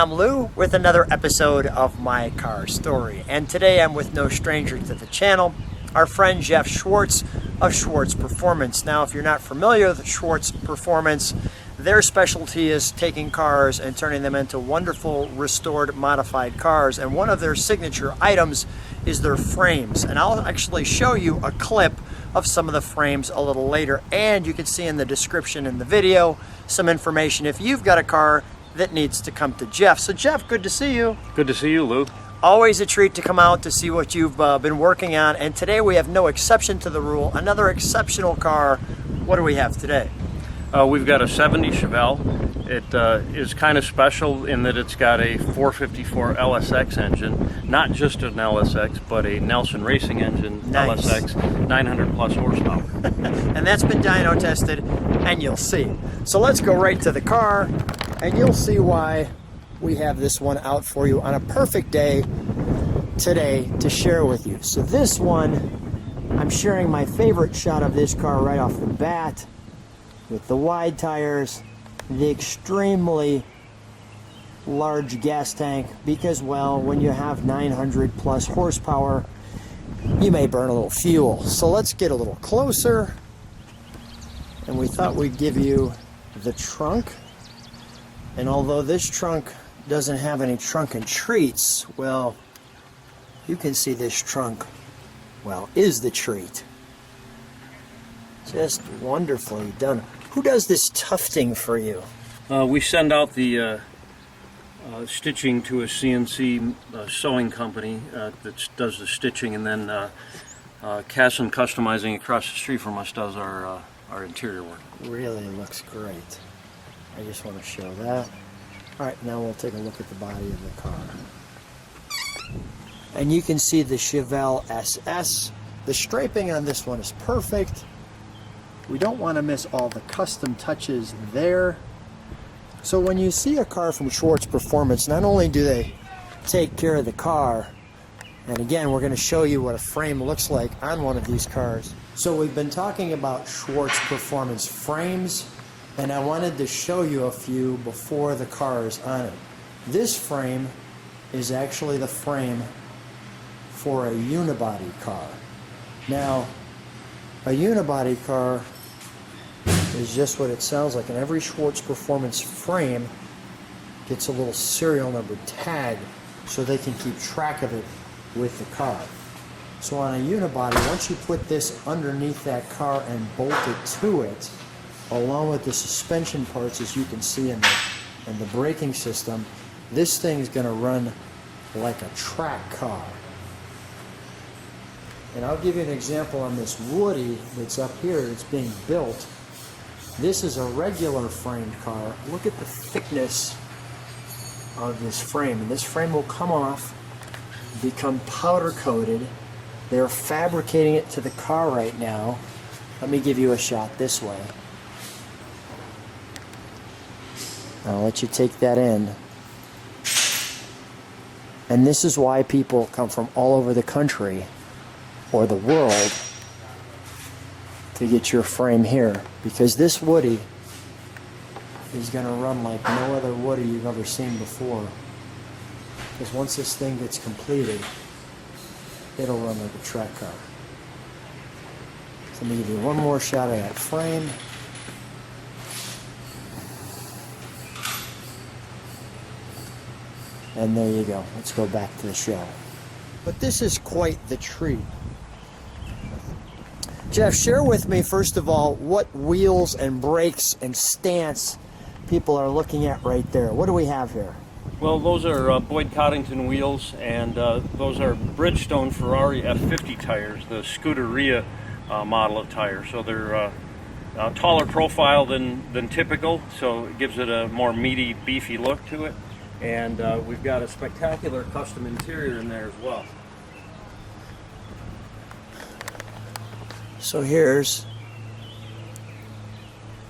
I'm Lou with another episode of My Car Story, and today I'm with no stranger to the channel, our friend Jeff Schwartz of Schwartz Performance. Now, if you're not familiar with Schwartz Performance, their specialty is taking cars and turning them into wonderful restored modified cars, and one of their signature items is their frames, and I'll actually show you a clip of some of the frames a little later, and you can see in the description in the video some information if you've got a car that needs to come to Jeff. So Jeff, good to see you. Good to see you, Lou. Always a treat to come out to see what you've been working on, and today we have no exception to the rule, another exceptional car. What do we have today? We've got a 70 Chevelle. It is kind of special in that it's got a 454 LSX engine, not just an LSX, but a Nelson Racing engine. Nice. LSX, 900 plus horsepower. And that's been dyno tested, and you'll see. So let's go right to the car, and you'll see why we have this one out for you on a perfect day today to share with you. So this one, I'm sharing my favorite shot of this car right off the bat, with the wide tires, the extremely large gas tank, because, well, when you have 900 plus horsepower, you may burn a little fuel. So let's get a little closer, and we thought we'd give you the trunk. And although this trunk doesn't have any trunk and treats, well, you can see this trunk, well, is the treat. Just wonderfully done. Who does this tufting for you? We send out the stitching to a CNC sewing company that does the stitching, and then Cassim Customizing across the street from us does our interior work. Really looks great. I just want to show that. All right, now we'll take a look at the body of the car. And you can see the Chevelle SS. The striping on this one is perfect. We don't want to miss all the custom touches there. So when you see a car from Schwartz Performance, not only do they take care of the car, and again, we're going to show you what a frame looks like on one of these cars. So we've been talking about Schwartz Performance frames, and I wanted to show you a few before the car is on it. This frame is actually the frame for a unibody car. Now, a unibody car is just what it sounds like, and every Schwartz Performance frame gets a little serial number tag so they can keep track of it with the car. So on a unibody, once you put this underneath that car and bolt it to it, along with the suspension parts, as you can see in the braking system, this thing's going to run like a track car. And I'll give you an example on this Woody that's up here that's being built. This is a regular framed car. Look at the thickness of this frame. And this frame will come off, become powder coated. They're fabricating it to the car right now. Let me give you a shot this way. I'll let you take that in. And this is why people come from all over the country or the world to get your frame here, because this Woody is going to run like no other Woody you've ever seen before. Because once this thing gets completed, it'll run like a track car. So let me give you one more shot of that frame. And there you go. Let's go back to the show. But this is quite the treat. Jeff, share with me, first of all, what wheels and brakes and stance people are looking at right there. What do we have here? Well, those are Boyd Coddington wheels, and those are Bridgestone Ferrari F50 tires, the Scuderia model of tires. So they're a taller profile than typical, so it gives it a more meaty, beefy look to it. And we've got a spectacular custom interior in there as well. So here's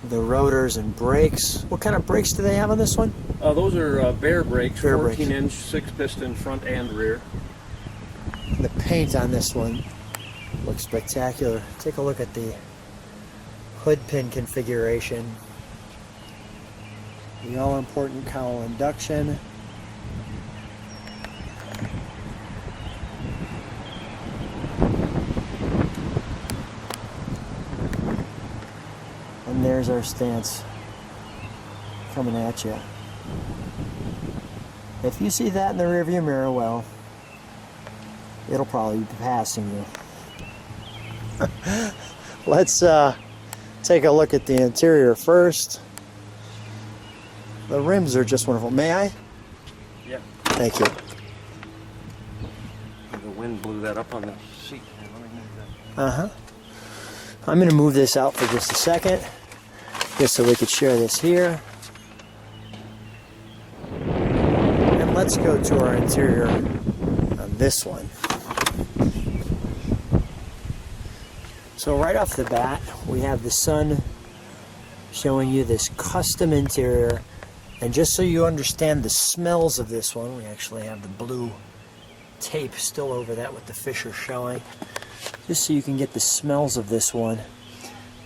the rotors and brakes. What kind of brakes do they have on this one? Those are Bear brakes, Bear 14-inch, 6-piston front and rear. The paint on this one looks spectacular. Take a look at the hood pin configuration. The all-important cowl induction. And there's our stance coming at you. If you see that in the rearview mirror, well, it'll probably be passing you. Let's take a look at the interior first. The rims are just wonderful. May I? Yeah. Thank you. The wind blew that up on the seat. I'm going to move this out for just a second, just so we could share this here. And let's go to our interior on this one. So right off the bat, we have the sun showing you this custom interior. And just so you understand the smells of this one, we actually have the blue tape still over that with the Fisher showing. Just so you can get the smells of this one.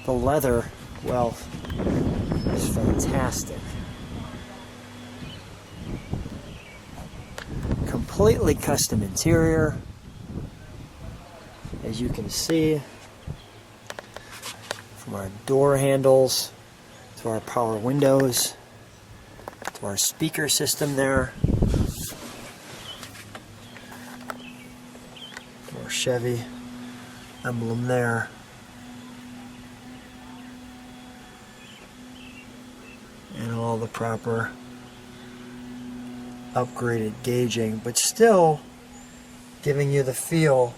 The leather, well, is fantastic. Completely custom interior, as you can see, from our door handles to our power windows to our speaker system there, to our Chevy emblem there. And all the proper upgraded gauging, but still giving you the feel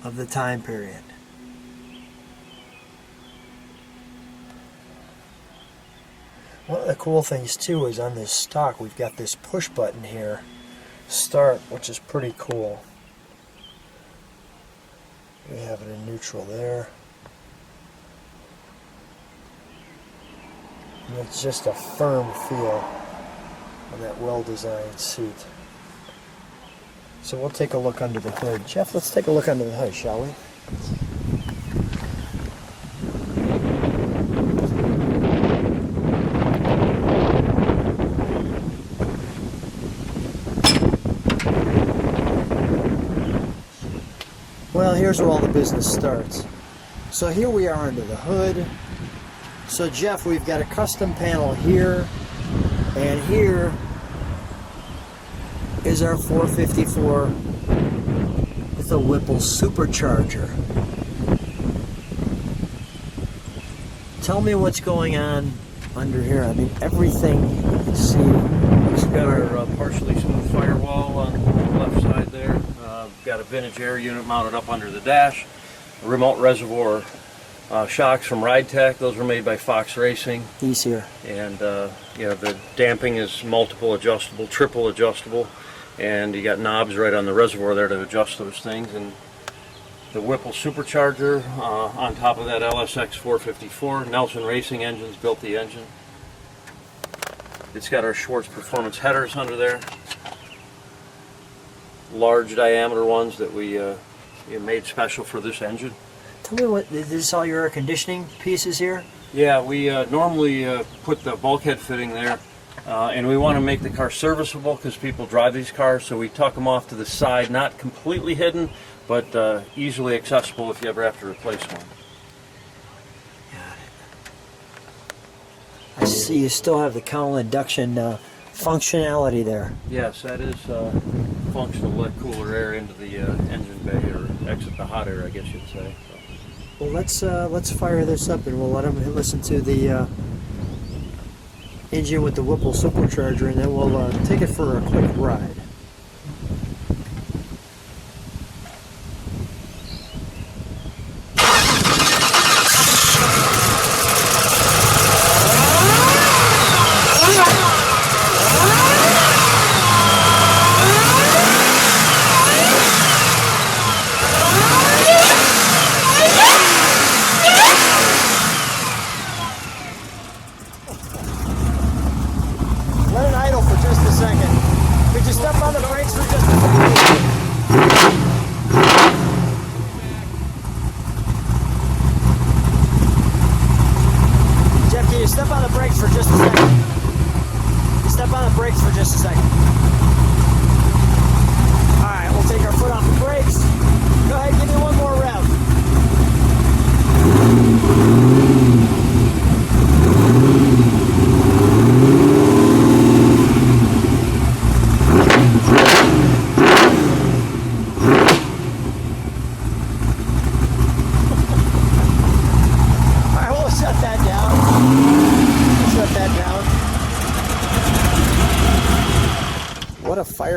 of the time period. One of the cool things too is on this stock we've got this push button here, start, which is pretty cool. We have it in neutral there. And it's just a firm feel on that well-designed seat. So we'll take a look under the hood. Jeff, let's take a look under the hood, shall we? Well, here's where all the business starts. So here we are under the hood. So Jeff, we've got a custom panel here, and here is our 454 with a Whipple supercharger. Tell me what's going on under here. I mean, everything you can see. We've got our partially smooth firewall on the left side there. We've got a vintage air unit mounted up under the dash. A remote reservoir shocks from Ride Tech. Those were made by Fox Racing. He's here. And you know, the damping is multiple adjustable, triple adjustable, and you got knobs right on the reservoir there to adjust those things. And the Whipple supercharger on top of that LSX 454. Nelson Racing Engines built the engine. It's got our Schwartz performance headers under there, large diameter ones that we made special for this engine. Tell me what, is this all your air conditioning pieces here? Yeah, we normally put the bulkhead fitting there, and we want to make the car serviceable because people drive these cars, so we tuck them off to the side, not completely hidden, but easily accessible if you ever have to replace one. I see you still have the cowl induction functionality there. Yes, that is functional to let cooler air into the engine bay, or exit the hot air, I guess you'd say. So. Well, let's fire this up, and we'll let them listen to the engine with the Whipple supercharger, and then we'll take it for a quick ride. Step on the brakes for just a second. Step on the brakes for just a second. Alright, we'll take our foot off the brakes. Go ahead, give me one more rev.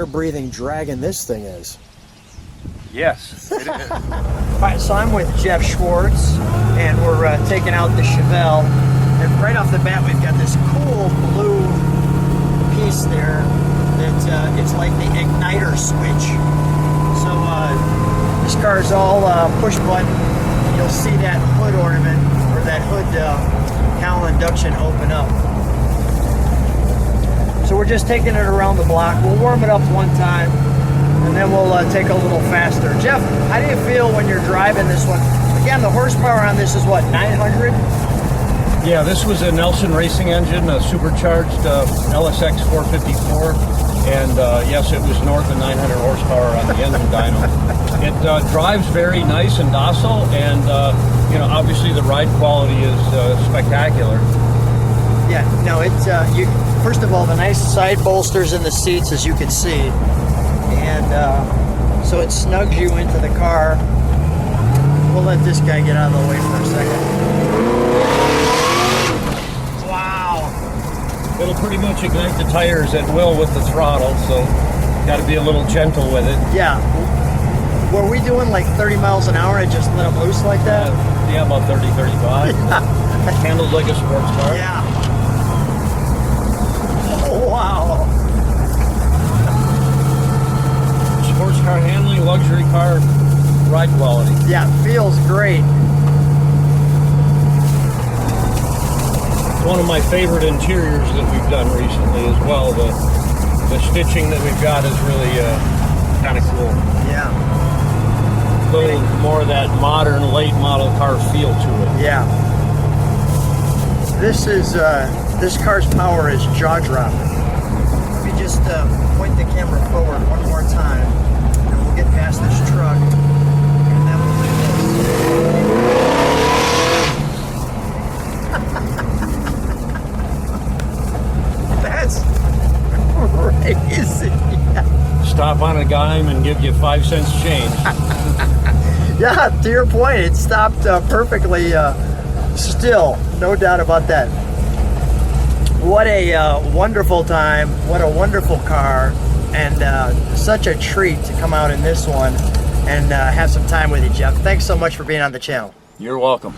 breathing dragon this thing is. Yes, it is. All right, so I'm with Jeff Schwartz, and we're taking out the Chevelle. And right off the bat, we've got this cool blue piece there that it's like the igniter switch. So this car's all push button. You'll see that hood ornament, or that hood cowl induction open up. So we're just taking it around the block. We'll warm it up one time, and then we'll take a little faster. Jeff, how do you feel when you're driving this one? Again, the horsepower on this is what, 900? Yeah, this was a Nelson Racing engine, a supercharged LSX 454, and yes, it was north of 900 horsepower on the engine dyno. It drives very nice and docile, and you know, obviously the ride quality is spectacular. Yeah, no, it's first of all, the nice side bolsters in the seats, as you can see, and so it snugs you into the car. We'll let this guy get out of the way for a second. It'll pretty much ignite the tires at will with the throttle, so got to be a little gentle with it. Yeah. Were we doing like 30 miles an hour and just let them loose like that? Yeah, about 30, 35. Yeah. Handles like a sports car. Yeah. Oh, wow. Sports car handling, luxury car, ride quality. Yeah, feels great. One of my favorite interiors that we've done recently as well. The stitching that we've got is really kind of cool. Yeah. A little more of that modern late model car feel to it. Yeah. This car's power is jaw-dropping. Let me just point the camera forward one more time, and we'll get past this truck, and then we'll do this. That's crazy. Stop on a dime and give you 5 cents change. Yeah, to your point, it stopped perfectly still. No doubt about that. What a wonderful time. What a wonderful car. And such a treat to come out in this one and have some time with you, Jeff. Thanks so much for being on the channel. You're welcome.